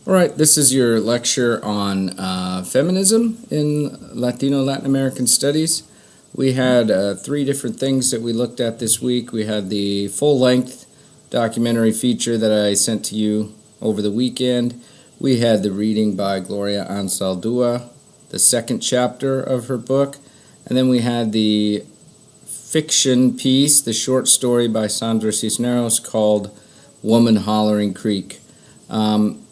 All right, this is your lecture on feminism in Latin American studies. We had three different things that we looked at this week. We had the full-length documentary feature that I sent to you over the weekend. We had the reading by Gloria Anzaldua, the second chapter of her book. And then we had the fiction piece, the short story by Sandra Cisneros called Woman Hollering Creek.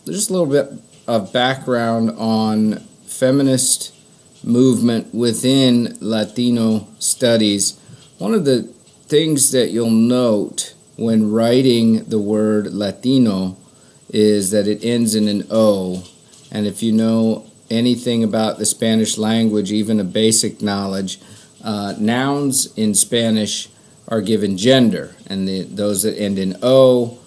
Just a little bit of background on feminist movement within Latino studies. One of the things that you'll note when writing the word Latino is that it ends in an O. And if you know anything about the Spanish language, even a basic knowledge, nouns in Spanish are given gender, and those that end in O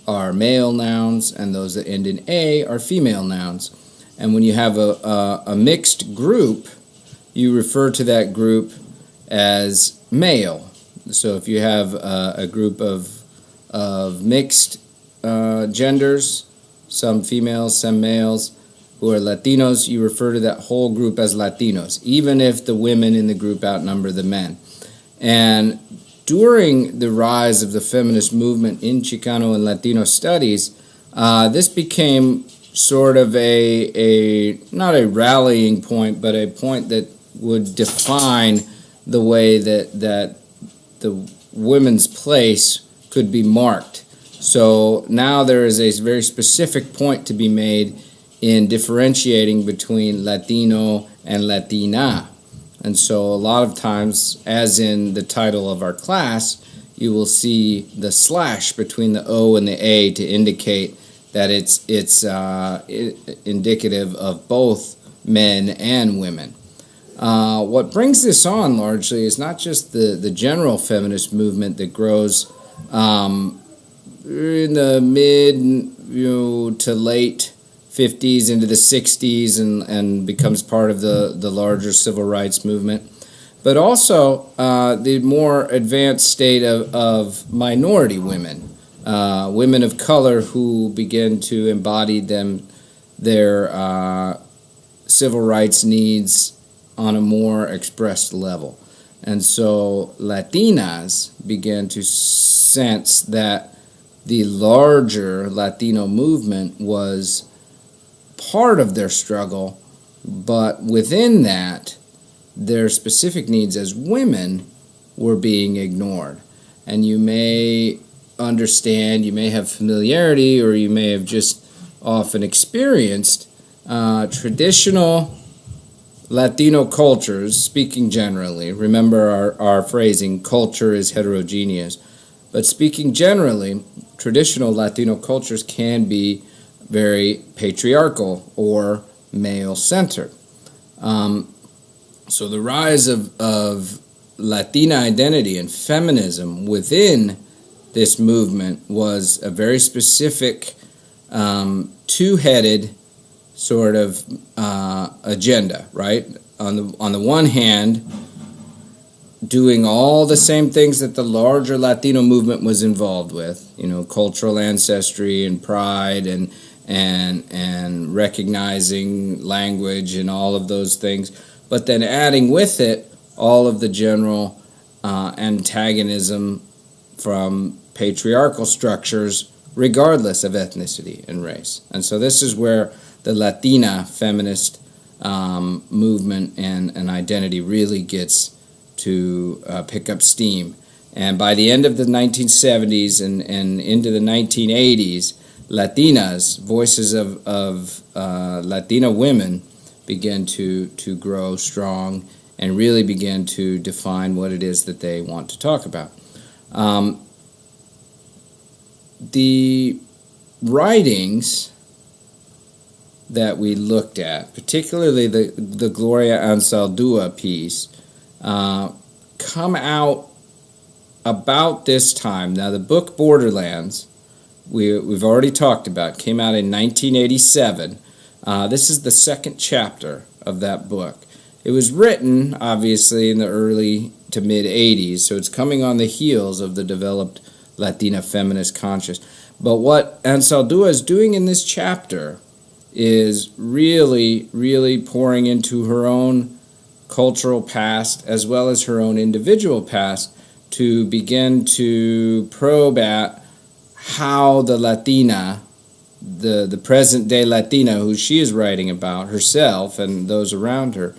are male nouns, and those that end in A are female nouns. And when you have a mixed group, you refer to that group as male. So if you have a group of mixed genders, some females, some males, who are Latinos, you refer to that whole group as Latinos, even if the women in the group outnumber the men. And during the rise of the feminist movement in Chicano and Latino studies, this became sort of not a rallying point, but a point that would define the way that the women's place could be marked. So now there is a very specific point to be made in differentiating between Latino and Latina. And so a lot of times, as in the title of our class, you will see the slash between the O and the A to indicate that it's indicative of both men and women. What brings this on largely is not just the general feminist movement that grows in the mid to late 50s into the 60s and becomes part of the larger civil rights movement, but also the more advanced state of minority women, women of color who begin to embody their civil rights needs on a more expressed level. And so Latinas began to sense that the larger Latino movement was part of their struggle, but within that, their specific needs as women were being ignored. And you may understand, you may have familiarity, or you may have just often experienced traditional Latino cultures, speaking generally. Remember our phrasing, culture is heterogeneous. But speaking generally, traditional Latino cultures can be very patriarchal or male-centered. So the rise of Latina identity and feminism within this movement was a very specific two-headed sort of agenda, right? On the one hand, doing all the same things that the larger Latino movement was involved with, cultural ancestry and pride and recognizing language and all of those things, but then adding with it all of the general antagonism from patriarchal structures regardless of ethnicity and race. And so this is where the Latina feminist movement and identity really gets to pick up steam. And by the end of the 1970s and into the 1980s, Latinas, voices of Latina women, begin to grow strong and really begin to define what it is that they want to talk about. The writings that we looked at, particularly the Gloria Anzaldua piece, come out about this time. Now, the book Borderlands, we've already talked about, came out in 1987. This is the second chapter of that book. It was written, obviously, in the early to mid-'80s, so it's coming on the heels of the developed Latina feminist conscious. But what Anzaldua is doing in this chapter is really, really pouring into her own cultural past as well as her own individual past to begin to probe at how the Latina, the present-day Latina, who she is writing about herself and those around her,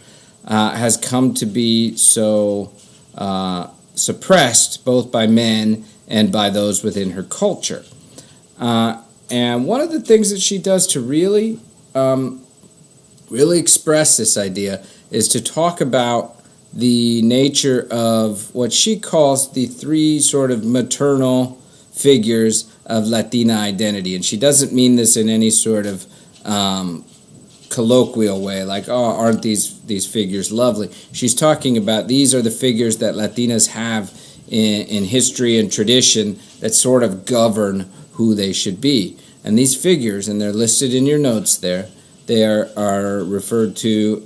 has come to be so suppressed both by men and by those within her culture. And one of the things that she does to really express this idea is to talk about the nature of what she calls the three sort of maternal figures of Latina identity. And she doesn't mean this in any sort of colloquial way, like, oh, aren't these figures lovely? She's talking about these are the figures that Latinas have in history and tradition that sort of govern who they should be. And these figures, and they're listed in your notes there, they are referred to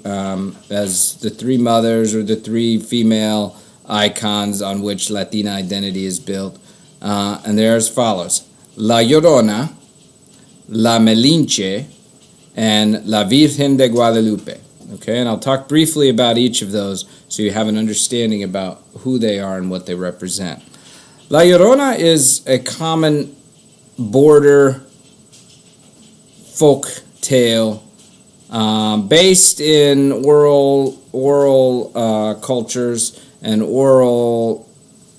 as the three mothers or the three female icons on which Latina identity is built. And they're as follows: La Llorona, La Melinche, and La Virgen de Guadalupe. Okay, and I'll talk briefly about each of those so you have an understanding about who they are and what they represent. La Llorona is a common border folk tale based in oral cultures and oral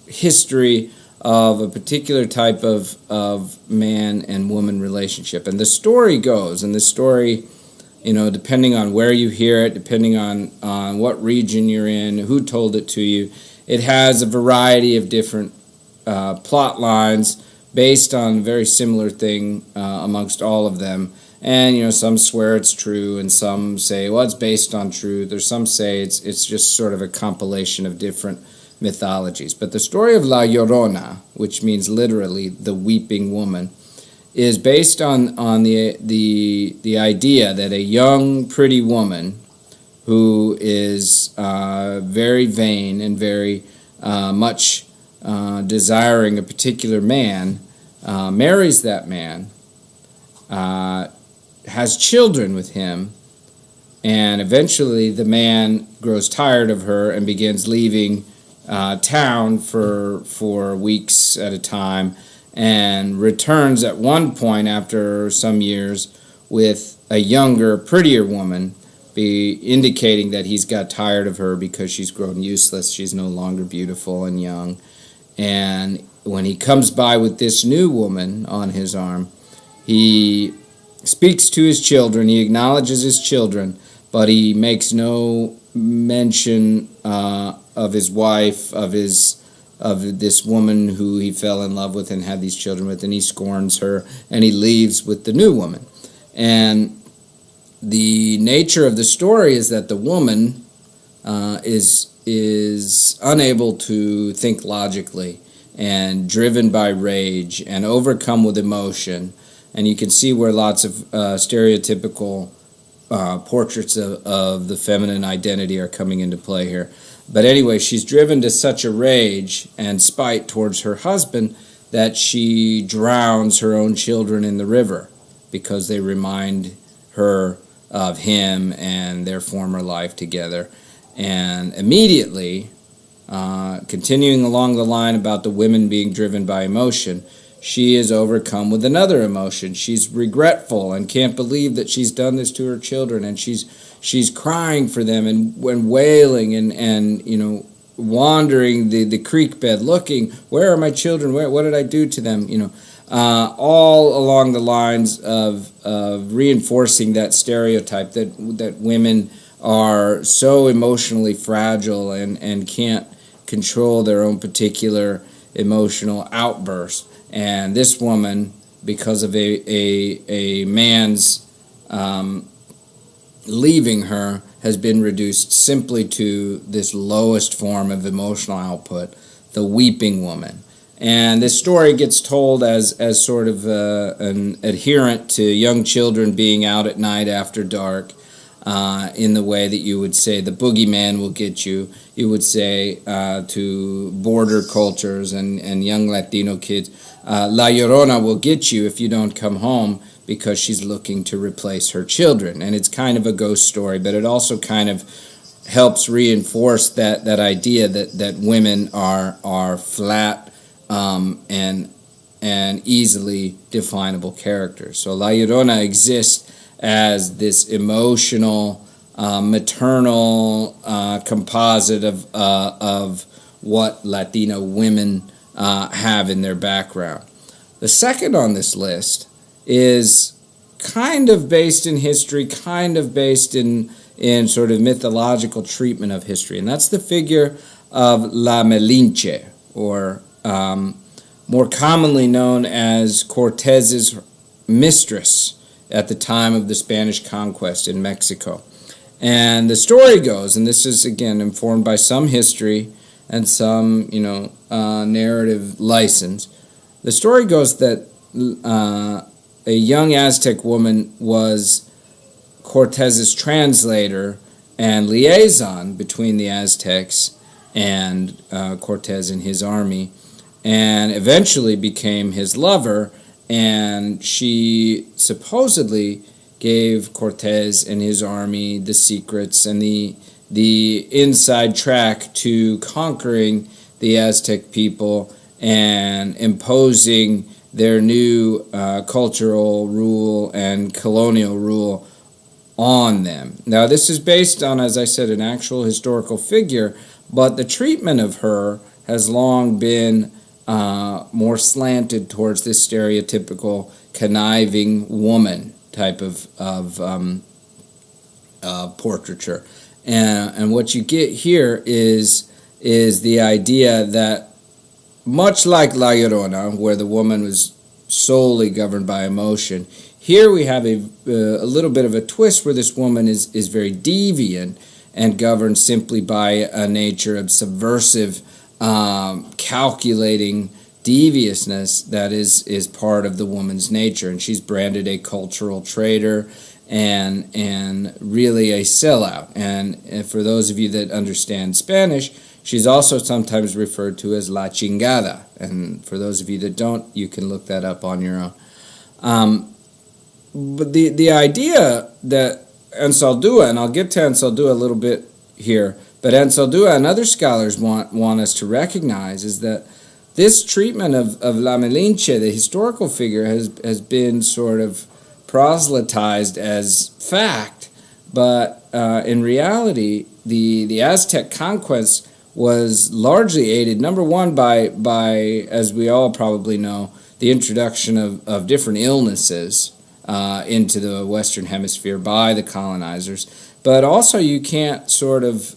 history of a particular type of man and woman relationship. And the story goes, and the story, depending on where you hear it, depending on what region you're in, who told it to you, it has a variety of different plot lines based on a very similar thing amongst all of them. And, some swear it's true, and some say, well, it's based on truth, or some say it's just sort of a compilation of different mythologies. But the story of La Llorona, which means literally the weeping woman, is based on the idea that a young, pretty woman who is very vain and very much desiring a particular man marries that man, has children with him, and eventually the man grows tired of her and begins leaving town for weeks at a time, and returns at one point after some years with a younger, prettier woman, indicating that he's got tired of her because she's grown useless, she's no longer beautiful and young. And when he comes by with this new woman on his arm, he speaks to his children, he acknowledges his children, but he makes no mention of his wife, of this woman who he fell in love with and had these children with, and he scorns her, and he leaves with the new woman. And the nature of the story is that the woman is unable to think logically and driven by rage and overcome with emotion. And you can see where lots of stereotypical portraits of the feminine identity are coming into play here. But anyway, she's driven to such a rage and spite towards her husband that she drowns her own children in the river because they remind her of him and their former life together. And immediately, continuing along the line about the women being driven by emotion, she is overcome with another emotion. She's regretful and can't believe that she's done this to her children, and she's crying for them and wailing and wandering the creek bed looking, where are my children? What did I do to them? All along the lines of reinforcing that stereotype that women are so emotionally fragile and can't control their own particular emotional outburst. And this woman, because of a man's leaving her, has been reduced simply to this lowest form of emotional output, the weeping woman. And this story gets told as sort of an adherent to young children being out at night after dark, in the way that you would say the boogeyman will get you. You would say to border cultures and young Latino kids, La Llorona will get you if you don't come home, because she's looking to replace her children. And it's kind of a ghost story, but it also kind of helps reinforce that idea that women are flat and easily definable characters. So La Llorona exists as this emotional, maternal composite of what Latino women have in their background. The second on this list is kind of based in history, kind of based in sort of mythological treatment of history, and that's the figure of La Malinche, or more commonly known as Cortez's mistress at the time of the Spanish conquest in Mexico. And the story goes, and this is again informed by some history and some narrative license. The story goes that a young Aztec woman was Cortez's translator and liaison between the Aztecs and Cortez and his army, and eventually became his lover, and she supposedly gave Cortez and his army the secrets and the inside track to conquering the Aztec people and imposing their new cultural rule and colonial rule on them. Now, this is based on, as I said, an actual historical figure, but the treatment of her has long been more slanted towards this stereotypical conniving woman type of portraiture. And what you get here is the idea that, much like La Llorona, where the woman was solely governed by emotion, here we have a little bit of a twist where this woman is very deviant and governed simply by a nature of subversive, calculating deviousness that is part of the woman's nature. And she's branded a cultural traitor and really a sellout. And for those of you that understand Spanish, she's also sometimes referred to as La Chingada. And for those of you that don't, you can look that up on your own. But the idea that Anzaldua, and I'll get to Anzaldua a little bit here, but Anzaldua and other scholars want us to recognize is that this treatment of La Malinche, the historical figure, has been sort of proselytized as fact, but in reality, the Aztec conquest was largely aided, number one, by as we all probably know, the introduction of different illnesses into the Western Hemisphere by the colonizers. But also you can't sort of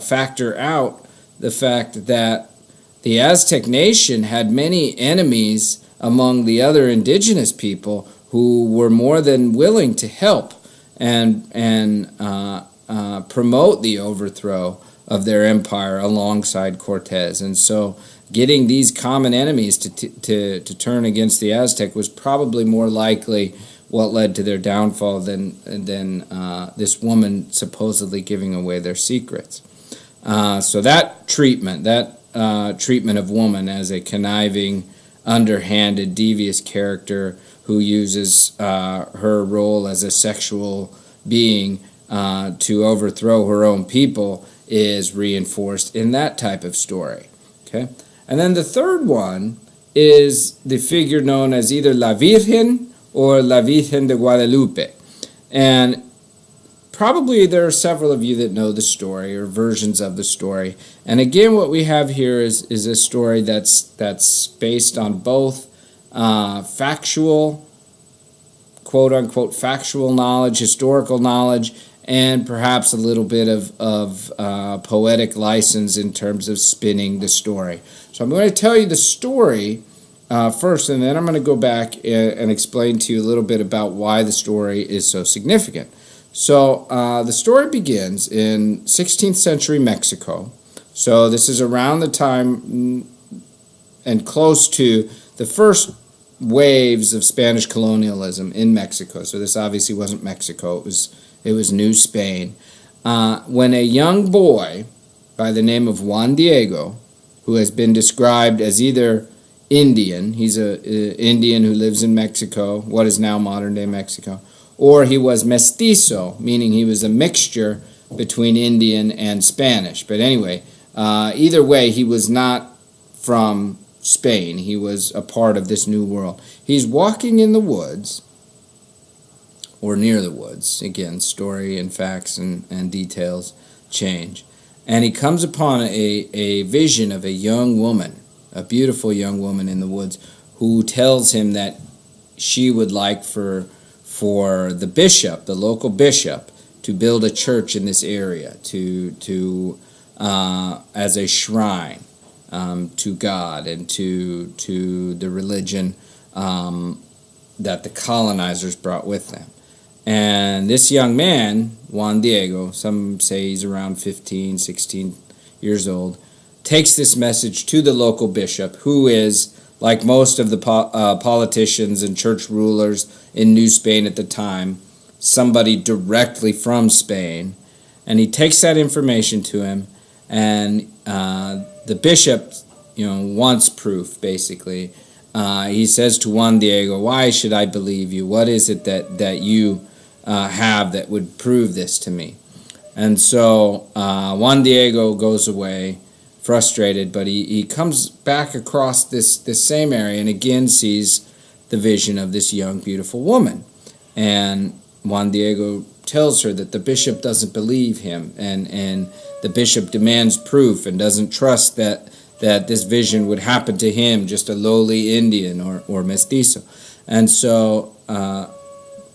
factor out the fact that the Aztec nation had many enemies among the other indigenous people who were more than willing to help and promote the overthrow of their empire alongside Cortez. And so getting these common enemies to turn against the Aztec was probably more likely what led to their downfall than this woman supposedly giving away their secrets. So that treatment of woman as a conniving, underhanded, devious character who uses her role as a sexual being to overthrow her own people is reinforced in that type of story. Okay, and then the third one is the figure known as either La Virgen or La Virgen de Guadalupe. And probably there are several of you that know the story or versions of the story. And again, what we have here is a story that's based on both factual, quote-unquote, factual knowledge, historical knowledge, and perhaps a little bit of poetic license in terms of spinning the story. So I'm going to tell you the story first, and then I'm going to go back and explain to you a little bit about why the story is so significant. So the story begins in 16th century Mexico. So this is around the time and close to the first waves of Spanish colonialism in Mexico. So this obviously wasn't Mexico, it was New Spain. When a young boy by the name of Juan Diego, who has been described as either Indian. He's a Indian who lives in Mexico, what is now modern-day Mexico. Or he was mestizo, meaning he was a mixture between Indian and Spanish. But anyway, either way, he was not from Spain. He was a part of this new world. He's walking in the woods, or near the woods. Again, story and facts and details change. And he comes upon a vision of a young woman, a beautiful young woman in the woods, who tells him that she would like for the bishop, the local bishop, to build a church in this area to as a shrine to God and to the religion that the colonizers brought with them. And this young man, Juan Diego, some say he's around 15, 16 years old, takes this message to the local bishop, who is, like most of the politicians and church rulers in New Spain at the time, somebody directly from Spain. And he takes that information to him, and the bishop, wants proof, basically. He says to Juan Diego, "Why should I believe you? What is it that you have that would prove this to me?" And so Juan Diego goes away frustrated, but he comes back across this same area and again sees the vision of this young, beautiful woman. And Juan Diego tells her that the bishop doesn't believe him, and the bishop demands proof and doesn't trust that this vision would happen to him, just a lowly Indian or mestizo. And so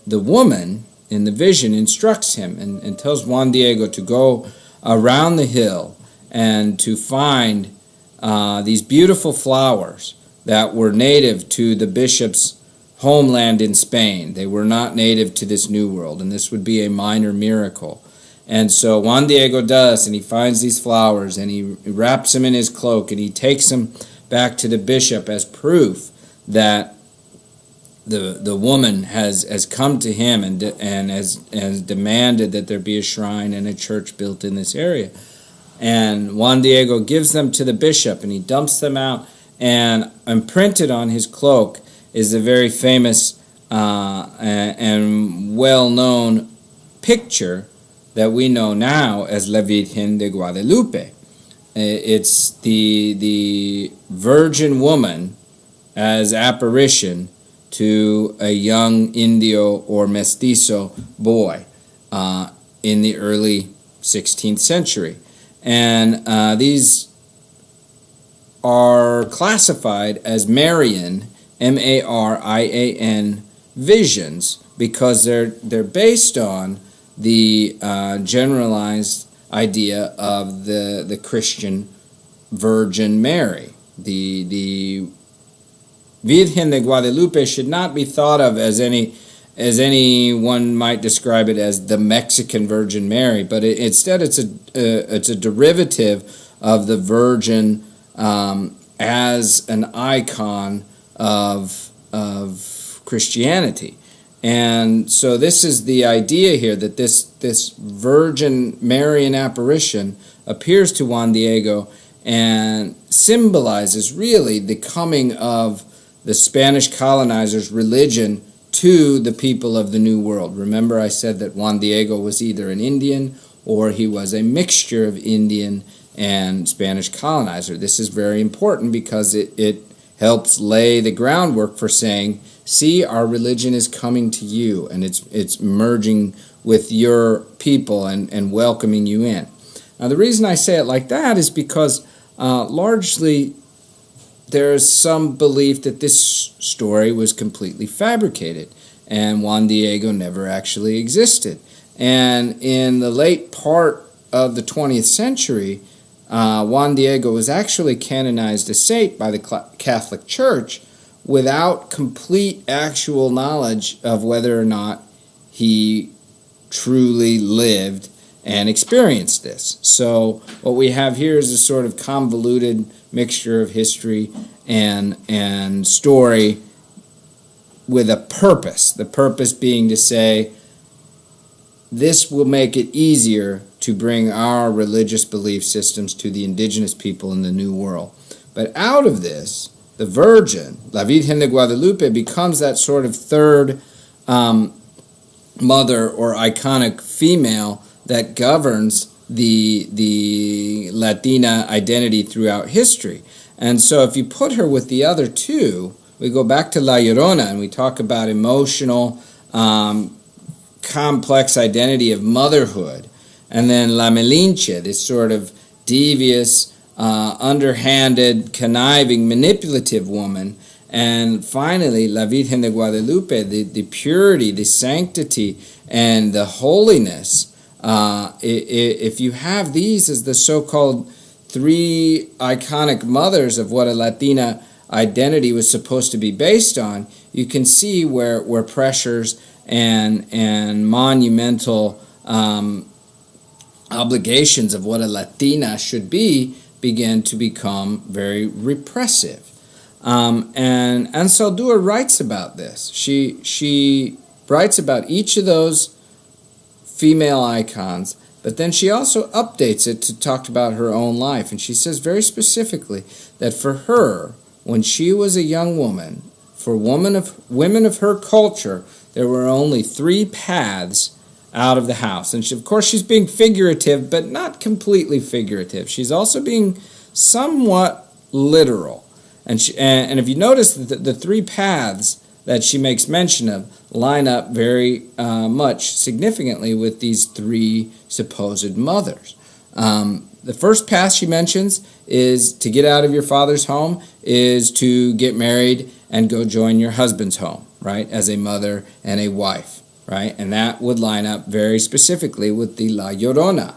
the woman in the vision instructs him and tells Juan Diego to go around the hill and to find these beautiful flowers that were native to the bishop's homeland in Spain. They were not native to this new world, and this would be a minor miracle. And so Juan Diego does, and he finds these flowers, and he wraps them in his cloak, and he takes them back to the bishop as proof that the woman has come to him and has demanded that there be a shrine and a church built in this area. And Juan Diego gives them to the bishop, and he dumps them out, and imprinted on his cloak is a very famous and well-known picture that we know now as La Virgen de Guadalupe. It's the Virgin woman as apparition to a young Indio or mestizo boy in the early 16th century. And these are classified as Marian, Marian visions, because they're based on the generalized idea of the Christian Virgin Mary. The Virgen de Guadalupe should not be thought of as anyone might describe it as the Mexican Virgin Mary, but instead it's a derivative of the Virgin as an icon of Christianity. And so this is the idea here, that this Virgin Marian apparition appears to Juan Diego and symbolizes really the coming of the Spanish colonizers' religion to the people of the New World. Remember, I said that Juan Diego was either an Indian or he was a mixture of Indian and Spanish colonizer. This is very important because it helps lay the groundwork for saying, see, our religion is coming to you, and it's merging with your people and welcoming you in. Now, the reason I say it like that is because largely there's some belief that this story was completely fabricated and Juan Diego never actually existed. And in the late part of the 20th century, Juan Diego was actually canonized a saint by the Catholic Church without complete actual knowledge of whether or not he truly lived and experienced this. So what we have here is a sort of convoluted mixture of history and story with a purpose. The purpose being to say, this will make it easier to bring our religious belief systems to the indigenous people in the New World. But out of this, the Virgin, La Virgen de Guadalupe, becomes that sort of third mother or iconic female that governs the Latina identity throughout history. And so if you put her with the other two, we go back to La Llorona and we talk about emotional, complex identity of motherhood. And then La Malinche, this sort of devious, underhanded, conniving, manipulative woman. And finally, La Virgen de Guadalupe, the purity, the sanctity, and the holiness. If you have these as the so-called three iconic mothers of what a Latina identity was supposed to be based on, you can see where pressures and monumental obligations of what a Latina should be begin to become very repressive. And Anzaldua writes about this. She writes about each of those female icons, but then she also updates it to talk about her own life. And she says very specifically that for her, when she was a young woman, for women of her culture, there were only three paths out of the house. And of course, she's being figurative, but not completely figurative. She's also being somewhat literal. And if you notice, the three paths that she makes mention of line up very much significantly with these three supposed mothers. The first path she mentions is to get out of your father's home, is to get married and go join your husband's home, right, as a mother and a wife, right? And that would line up very specifically with the La Llorona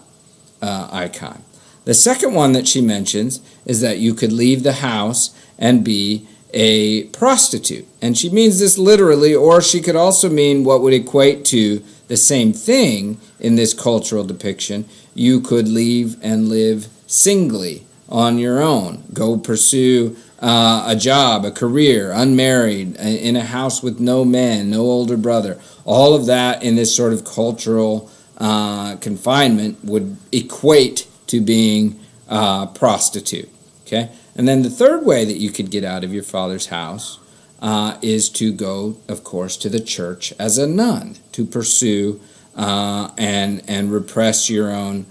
icon. The second one that she mentions is that you could leave the house and be a prostitute. And she means this literally, or she could also mean what would equate to the same thing in this cultural depiction. You could leave and live singly on your own. Go pursue a job, a career, unmarried, in a house with no men, no older brother. All of that in this sort of cultural confinement would equate to being a prostitute. Okay? And then the third way that you could get out of your father's house is to go, of course, to the church as a nun, to pursue and repress your own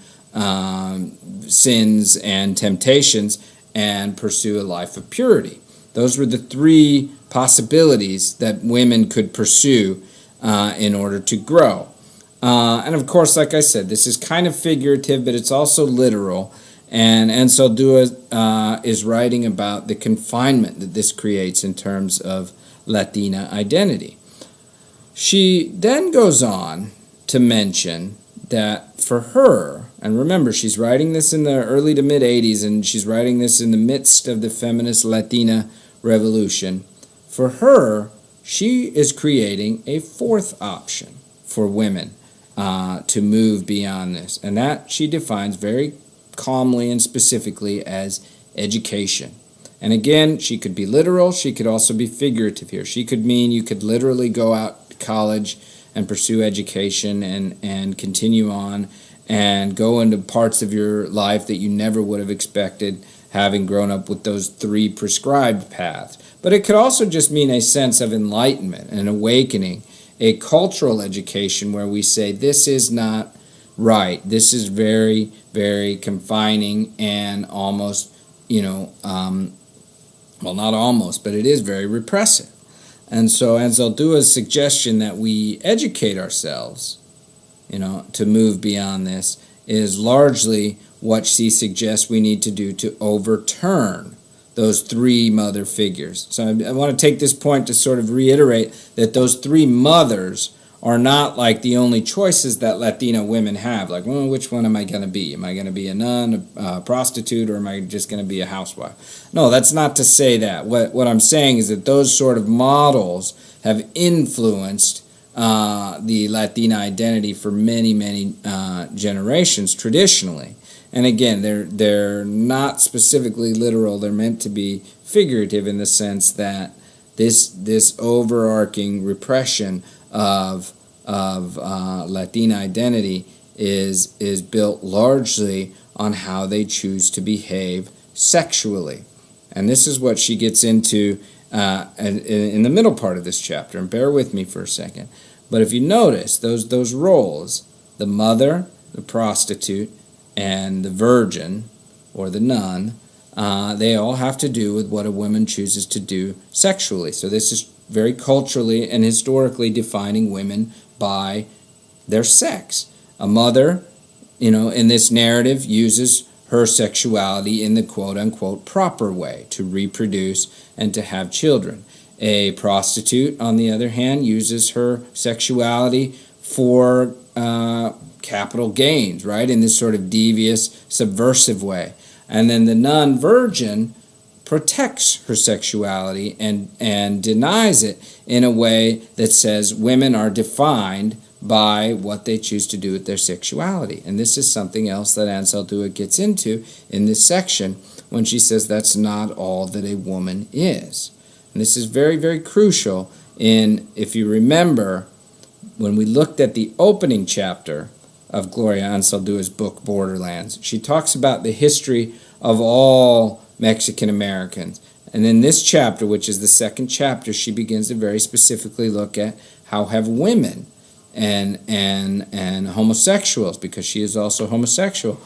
sins and temptations and pursue a life of purity. Those were the three possibilities that women could pursue in order to grow. And of course, like I said, this is kind of figurative, but it's also literal. And Anzaldua is writing about the confinement that this creates in terms of Latina identity. She then goes on to mention that for her, and remember, she's writing this in the early to mid-'80s, and she's writing this in the midst of the feminist Latina revolution. For her, she is creating a fourth option for women to move beyond this, and that she defines very calmly and specifically as education. And again, she could be literal, she could also be figurative here. She could mean you could literally go out to college and pursue education and continue on and go into parts of your life that you never would have expected, having grown up with those three prescribed paths. But it could also just mean a sense of enlightenment, an awakening, a cultural education where we say this is not right, this is very, very confining and almost, well, not almost, but it is very repressive. And so Anzaldua's suggestion that we educate ourselves, to move beyond this is largely what she suggests we need to do to overturn those three mother figures. So I want to take this point to sort of reiterate that those three mothers are not like the only choices that Latina women have. Like, well, which one am I going to be? Am I going to be a nun, a prostitute, or am I just going to be a housewife? No, that's not to say that. What I'm saying is that those sort of models have influenced the Latina identity for many, many generations traditionally. And again, they're not specifically literal. They're meant to be figurative in the sense that this overarching repression of Latina identity is built largely on how they choose to behave sexually. And this is what she gets into in the middle part of this chapter. And bear with me for a second. But if you notice, those roles, the mother, the prostitute, and the virgin, or the nun, they all have to do with what a woman chooses to do sexually. So this is very culturally and historically defining women by their sex. A mother, in this narrative, uses her sexuality in the quote-unquote proper way to reproduce and to have children. A prostitute, on the other hand, uses her sexuality for capital gains, right, in this sort of devious, subversive way. And then the nun virgin protects her sexuality and denies it in a way that says women are defined by what they choose to do with their sexuality. And this is something else that Anzaldua gets into in this section when she says that's not all that a woman is. And this is very, very crucial if you remember, when we looked at the opening chapter of Gloria Anzaldua's book, Borderlands, she talks about the history of all Mexican Americans. And in this chapter, which is the second chapter, she begins to very specifically look at how have women and homosexuals, because she is also homosexual,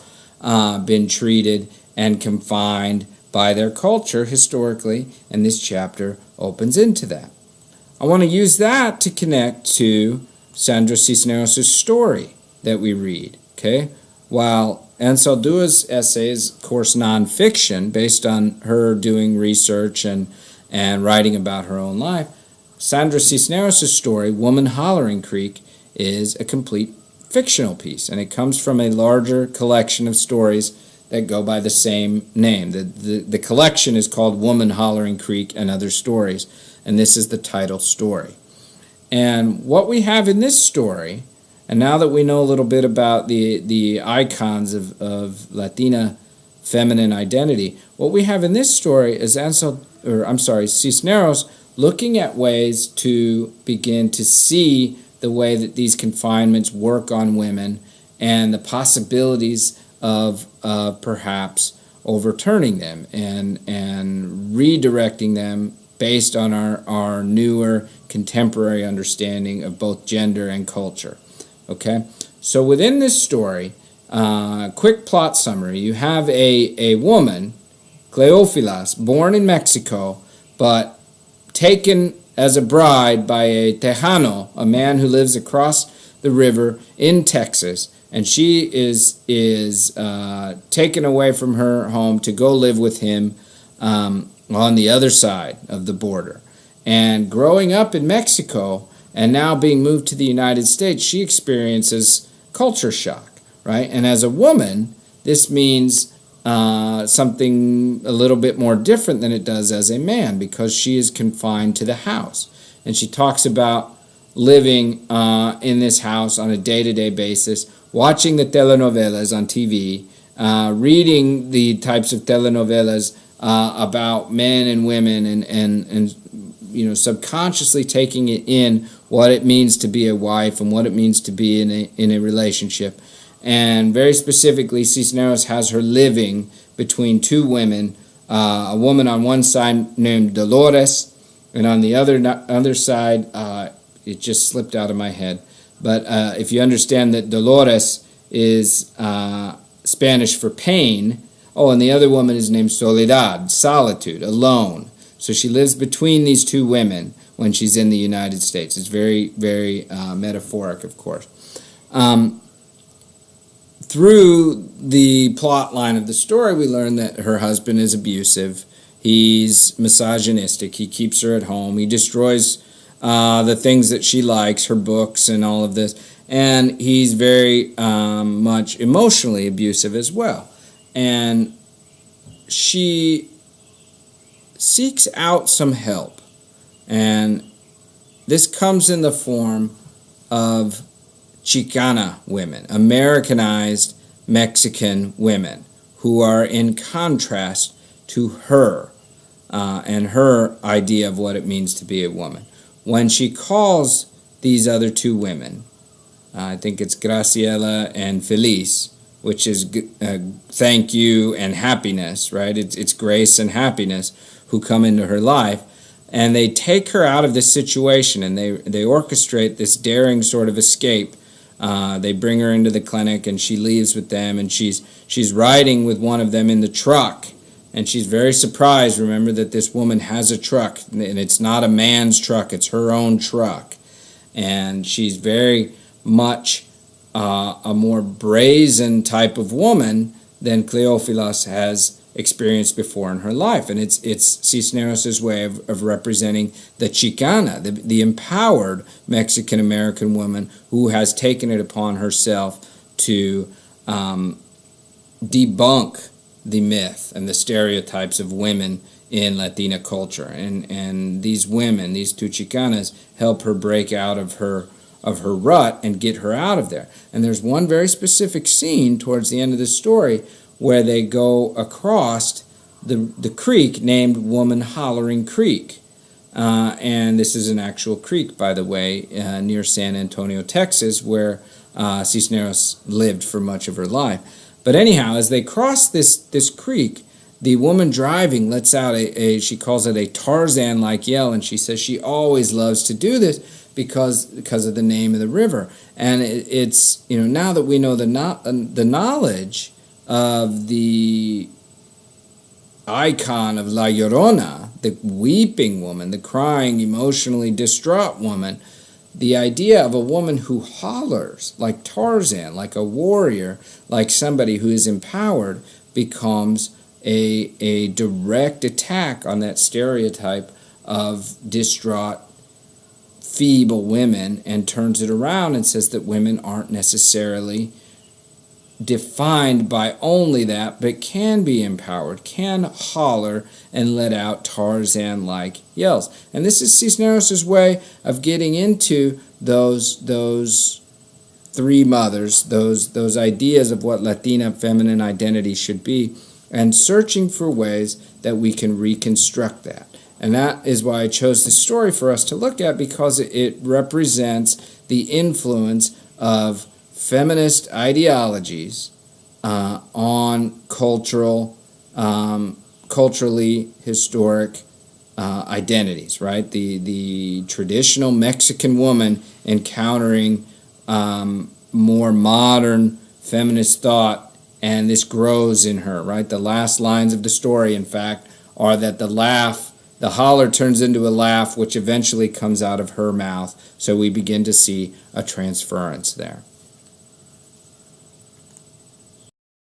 been treated and confined by their culture historically, and this chapter opens into that. I want to use that to connect to Sandra Cisneros' story that we read. Okay, while Anzaldua's essay is, of course, nonfiction based on her doing research and writing about her own life, Sandra Cisneros' story, Woman Hollering Creek, is a complete fictional piece, and it comes from a larger collection of stories that go by the same name. The collection is called Woman Hollering Creek and Other Stories, and this is the title story. And what we have in this story, and now that we know a little bit about the icons of Latina feminine identity, what we have in this story is Cisneros looking at ways to begin to see the way that these confinements work on women and the possibilities of perhaps overturning them and redirecting them based on our newer contemporary understanding of both gender and culture. Okay, so within this story, quick plot summary, you have a woman, Cleofilas, born in Mexico, but taken as a bride by a Tejano, a man who lives across the river in Texas, and she is taken away from her home to go live with him on the other side of the border. And growing up in Mexico and now being moved to the United States, she experiences culture shock, right? And as a woman, this means something a little bit more different than it does as a man, because she is confined to the house. And she talks about living in this house on a day-to-day basis, watching the telenovelas on TV, reading the types of telenovelas about men and women, and subconsciously taking it in what it means to be a wife and what it means to be in a relationship. And very specifically, Cisneros has her living between two women, a woman on one side named Dolores, and on the other side, it just slipped out of my head. But if you understand that Dolores is Spanish for pain, and the other woman is named Soledad, solitude, alone. So she lives between these two women when she's in the United States. It's very, very metaphoric, of course. Through the plot line of the story, we learn that her husband is abusive. He's misogynistic. He keeps her at home. He destroys the things that she likes, her books and all of this. And he's very much emotionally abusive as well. And she seeks out some help. And this comes in the form of Chicana women, Americanized Mexican women, who are in contrast to her and her idea of what it means to be a woman. When she calls these other two women, I think it's Graciela and Feliz, which is thank you and happiness, right? It's grace and happiness who come into her life. And they take her out of this situation, and they orchestrate this daring sort of escape. They bring her into the clinic, and she leaves with them, and she's riding with one of them in the truck. And she's very surprised, remember, that this woman has a truck, and it's not a man's truck, it's her own truck. And she's very much a more brazen type of woman than Cleophilas has experienced before in her life. And it's Cisneros' way of representing the Chicana, the empowered Mexican-American woman who has taken it upon herself to debunk the myth and the stereotypes of women in Latina culture. And these women, these two Chicanas, help her break out of her rut and get her out of there. And there's one very specific scene towards the end of the story where they go across the creek named Woman Hollering Creek. And this is an actual creek, by the way, near San Antonio, Texas, where Cisneros lived for much of her life. But anyhow, as they cross this creek, the woman driving lets out she calls it a Tarzan-like yell, and she says she always loves to do this because of the name of the river. And it's, now that we know the knowledge of the icon of La Llorona, the weeping woman, the crying, emotionally distraught woman, the idea of a woman who hollers like Tarzan, like a warrior, like somebody who is empowered, becomes a direct attack on that stereotype of distraught, feeble women, and turns it around and says that women aren't necessarily defined by only that, but can be empowered, can holler and let out Tarzan-like yells. And this is Cisneros' way of getting into those three mothers, those ideas of what Latina feminine identity should be, and searching for ways that we can reconstruct that. And that is why I chose this story for us to look at, because it represents the influence of feminist ideologies on culturally historic identities, right? The traditional Mexican woman encountering more modern feminist thought, and this grows in her, right? The last lines of the story, in fact, are that the holler turns into a laugh, which eventually comes out of her mouth. So we begin to see a transference there.